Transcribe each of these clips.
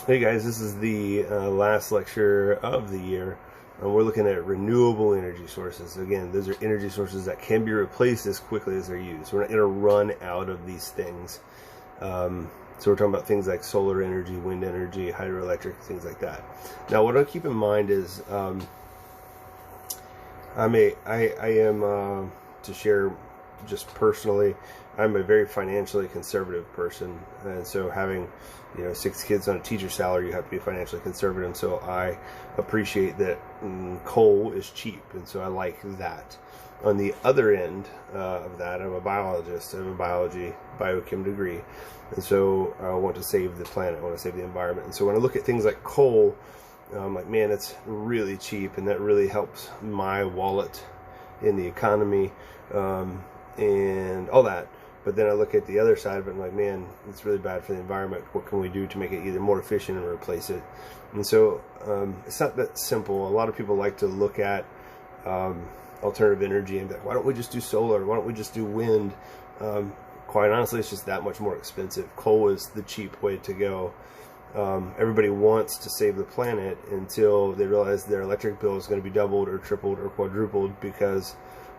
Hey guys, this is the last lecture of the year. We're looking at renewable energy sources. Again, those are energy sources that can be replaced as quickly as they're used. We're not going to run out of these things. So we're talking about things like solar energy, wind energy, hydroelectric, things like that. Now, what I keep in mind is I am to share just personally, I'm a very financially conservative person, and so having 6 kids on a teacher salary, you have to be financially conservative. And so I appreciate that coal is cheap, and so I like that. On the other end of that, I'm a biologist. I have a biochem degree, and so I want to save the planet. I want to save the environment. And so when I look at things like coal, I'm like, man, it's really cheap, and that really helps my wallet in the economy and all that. But then I look at the other side of it and I'm like, man, it's really bad for the environment. What can we do to make it either more efficient or replace it? And so it's not that simple. A lot of people like to look at alternative energy and be like, why don't we just do solar? Why don't we just do wind? Quite honestly, it's just that much more expensive. Coal is the cheap way to go. Everybody wants to save the planet until they realize their electric bill is going to be doubled or tripled or quadrupled because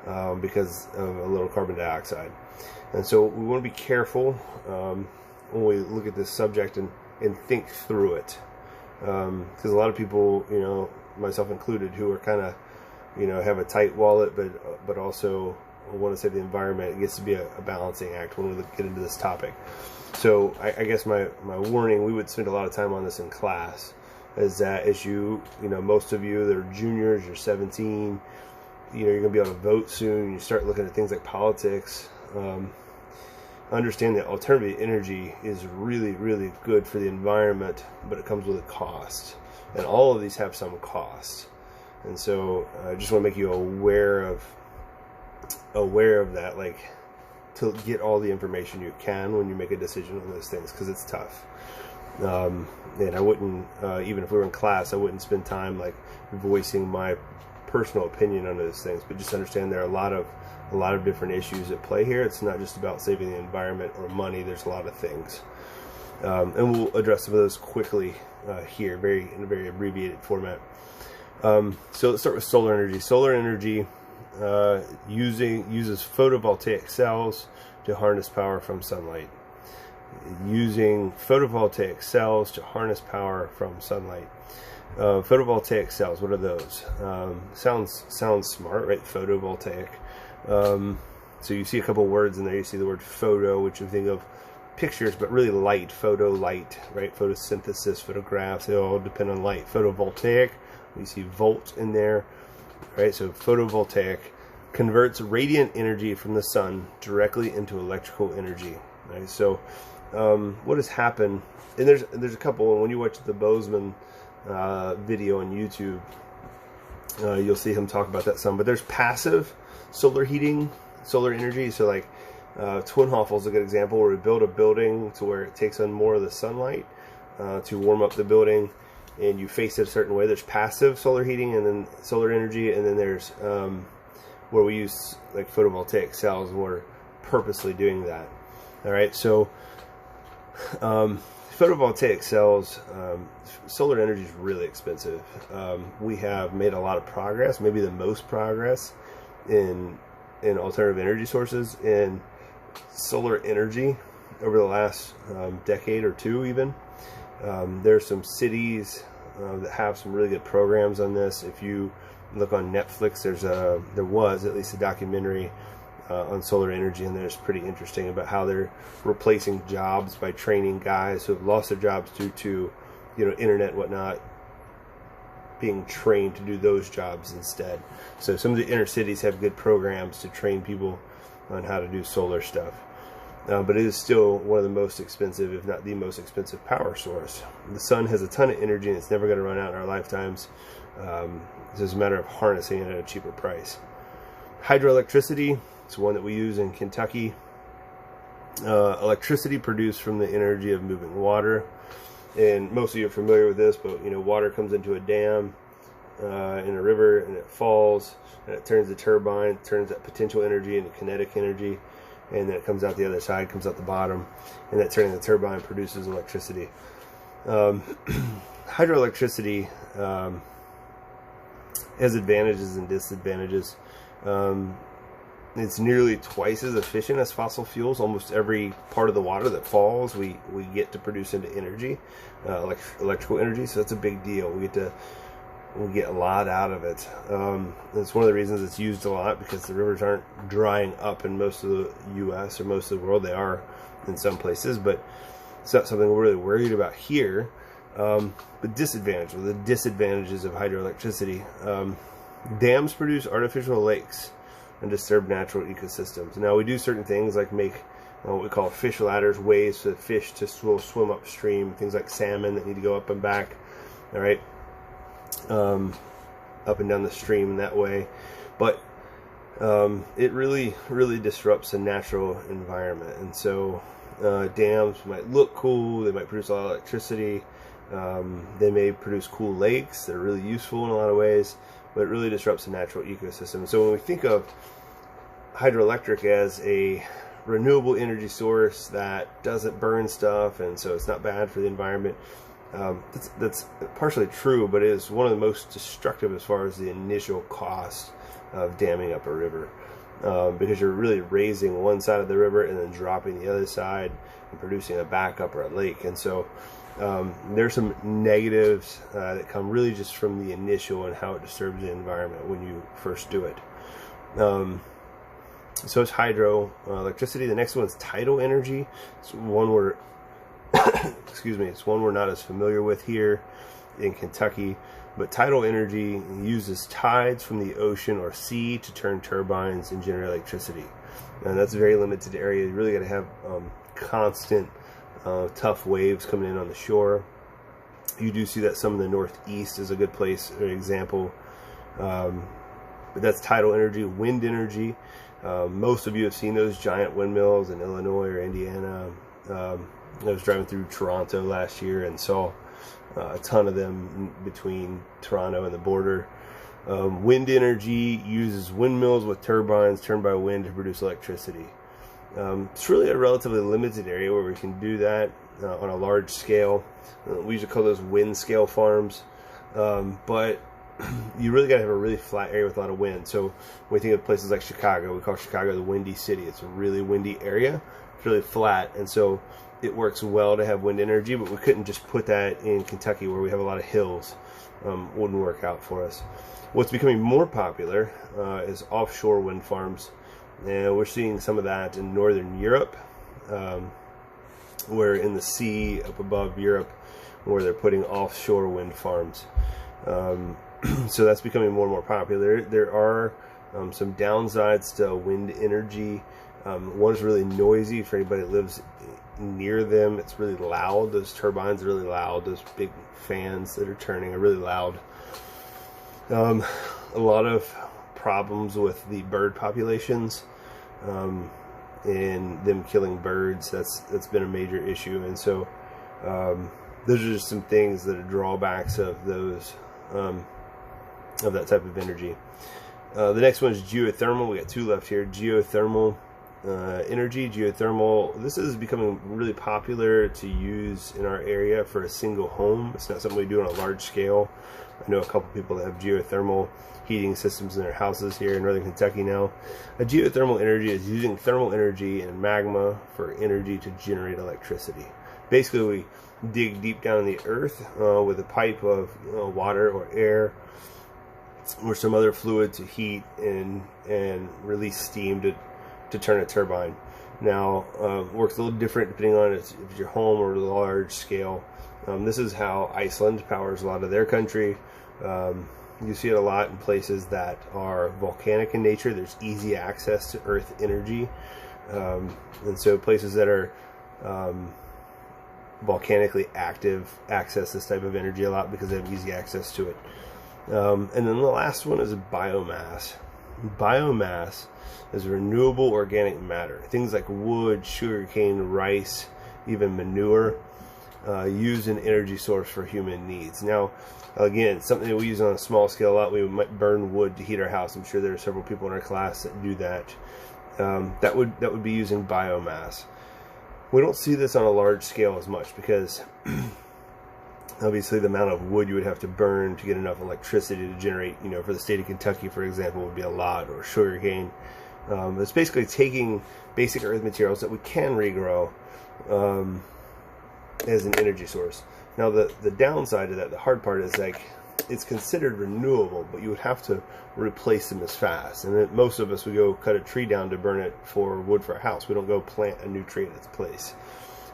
of a little carbon dioxide. And so we want to be careful when we look at this subject and think through it, because a lot of people, myself included, who are kind of, have a tight wallet, but also want to save the environment. It gets to be a balancing act when we get into this topic. So I guess my warning, we would spend a lot of time on this in class, is that as most of you that are juniors, you're 17, you're going to be able to vote soon. You start looking at things like politics. Understand that alternative energy is really, really good for the environment, but it comes with a cost, and all of these have some cost. And so I just want to make you aware of that, like, to get all the information you can when you make a decision on those things, because it's tough. And I wouldn't, even if we were in class, I wouldn't spend time like voicing my personal opinion on those things, but just understand there are a lot of different issues at play here. It's not just about saving the environment or money. There's a lot of things, and we'll address some of those quickly here, in a very abbreviated format. So let's start with solar energy. Solar energy uses photovoltaic cells to harness power from sunlight. Using photovoltaic cells to harness power from sunlight. Photovoltaic cells, what are those? Sounds smart, right? Photovoltaic. So you see a couple words in there. You see the word photo, which you think of pictures, but really light, photo light, right? Photosynthesis, photographs, they all depend on light. Photovoltaic, you see volt in there, right? So photovoltaic converts radiant energy from the sun directly into electrical energy, right? So what has happened, and there's a couple, and when you watch the Bozeman video on YouTube, you'll see him talk about that some. But there's passive solar heating, solar energy. So like Twin Hoffel is a good example, where we build a building to where it takes on more of the sunlight to warm up the building, and you face it a certain way. There's passive solar heating and then solar energy, and then there's where we use like photovoltaic cells, and we're purposely doing that. All right, so photovoltaic cells, solar energy is really expensive. We have made a lot of progress, maybe the most progress in alternative energy sources in solar energy over the last decade or two even. There's some cities that have some really good programs on this. If you look on Netflix, there was at least a documentary on solar energy, and there's pretty interesting about how they're replacing jobs by training guys who have lost their jobs due to internet and whatnot, being trained to do those jobs instead. So some of the inner cities have good programs to train people on how to do solar stuff, but it is still one of the most expensive, if not the most expensive, power source. The sun has a ton of energy, and it's never going to run out in our lifetimes. It's just a matter of harnessing it at a cheaper price. Hydroelectricity, it's one that we use in Kentucky. Electricity produced from the energy of moving water. And most of you are familiar with this, but water comes into a dam in a river, and it falls, and it turns the turbine, turns that potential energy into kinetic energy, and then it comes out the other side, comes out the bottom, and that turning the turbine produces electricity. Um, hydroelectricity has advantages and disadvantages. It's nearly twice as efficient as fossil fuels. Almost every part of the water that falls, we get to produce into energy, like electrical energy. So that's a big deal. We get a lot out of it. It's one of the reasons it's used a lot, because the rivers aren't drying up in most of the U.S. or most of the world. They are in some places, but it's not something we're really worried about here. But the disadvantages of hydroelectricity. Dams produce artificial lakes and disturb natural ecosystems. Now, we do certain things like make what we call fish ladders, ways for fish to swim upstream, things like salmon that need to go up and back, all right, up and down the stream in that way. But it really disrupts the natural environment. And so dams might look cool, they might produce a lot of electricity, they may produce cool lakes that are really useful in a lot of ways, but it really disrupts the natural ecosystem. So when we think of hydroelectric as a renewable energy source that doesn't burn stuff, and so it's not bad for the environment, that's partially true, but it is one of the most destructive as far as the initial cost of damming up a river, because you're really raising one side of the river and then dropping the other side and producing a backup or a lake. And so there's some negatives that come really just from the initial and how it disturbs the environment when you first do it. So it's hydroelectricity. The next one is tidal energy. It's one we're excuse me, it's one we're not as familiar with here in Kentucky. But tidal energy uses tides from the ocean or sea to turn turbines and generate electricity. And that's a very limited area. You really got to have constant tough waves coming in on the shore. You do see that some in the Northeast is a good place, an example. But that's tidal energy. Wind energy. Most of you have seen those giant windmills in Illinois or Indiana. I was driving through Toronto last year and saw a ton of them between Toronto and the border. Wind energy uses windmills with turbines turned by wind to produce electricity. It's really a relatively limited area where we can do that on a large scale. We usually call those wind scale farms, but you really got to have a really flat area with a lot of wind. So when we think of places like Chicago, we call Chicago the Windy City. It's a really windy area. It's really flat, and so it works well to have wind energy, but we couldn't just put that in Kentucky where we have a lot of hills. Wouldn't work out for us. What's becoming more popular is offshore wind farms. And we're seeing some of that in Northern Europe, where in the sea up above Europe, where they're putting offshore wind farms. So that's becoming more and more popular. There are some downsides to wind energy. One is really noisy for anybody that lives near them. It's really loud. Those turbines are really loud. Those big fans that are turning are really loud. A lot of problems with the bird populations and them killing birds. That's been a major issue. And so those are just some things that are drawbacks of those of that type of energy. The next one is geothermal. We got two left here. Geothermal energy. Geothermal, this is becoming really popular to use in our area for a single home. It's not something we do on a large scale. I know a couple people that have geothermal heating systems in their houses here in northern Kentucky now. A geothermal energy is using thermal energy and magma for energy to generate electricity. Basically, we dig deep down in the earth with a pipe of water or air or some other fluid to heat and release steam to turn a turbine. Now, works a little different depending on if it's your home or large scale. This is how Iceland powers a lot of their country. You see it a lot in places that are volcanic in nature. There's easy access to earth energy. And so places that are volcanically active access this type of energy a lot because they have easy access to it. And then the last one is biomass. Biomass is renewable organic matter. Things like wood, sugarcane, rice, even manure, use an energy source for human needs. Now, again, something that we use on a small scale a lot. We might burn wood to heat our house. I'm sure there are several people in our class that do that. That would be using biomass. We don't see this on a large scale as much because Obviously, the amount of wood you would have to burn to get enough electricity to generate, for the state of Kentucky, for example, would be a lot, or sugarcane. It's basically taking basic earth materials that we can regrow as an energy source. Now, the downside of that, the hard part, is like it's considered renewable, but you would have to replace them as fast. And most of us would go cut a tree down to burn it for wood for a house. We don't go plant a new tree in its place.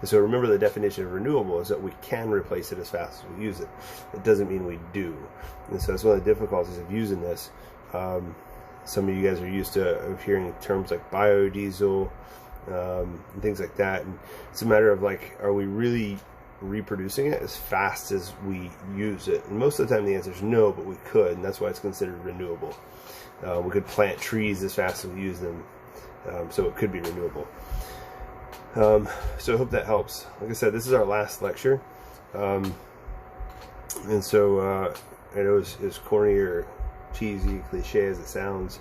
And so remember, the definition of renewable is that we can replace it as fast as we use it. It doesn't mean we do. And so that's one of the difficulties of using this. Some of you guys are used to hearing terms like biodiesel and things like that. And it's a matter of like, are we really reproducing it as fast as we use it? And most of the time the answer is no, but we could, and that's why it's considered renewable. We could plant trees as fast as we use them, so it could be renewable. So I hope that helps. Like I said, this is our last lecture, and so I know as corny or cheesy, cliche as it sounds,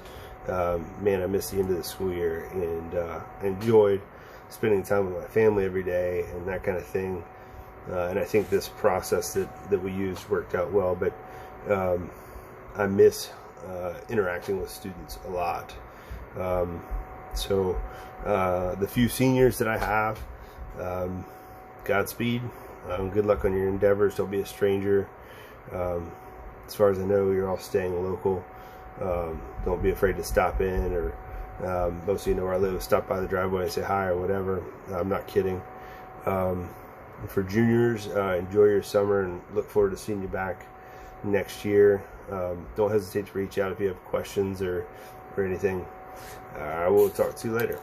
man, I miss the end of the school year, and I enjoyed spending time with my family every day and that kind of thing. And I think this process that we used worked out well, but I miss interacting with students a lot. So the few seniors that I have, Godspeed. Good luck on your endeavors. Don't be a stranger. As far as I know, you're all staying local. Don't be afraid to stop in, or most of you know where I live. Stop by the driveway and say hi or whatever. I'm not kidding. For juniors, enjoy your summer and look forward to seeing you back next year. Don't hesitate to reach out if you have questions or anything. I will talk to you later.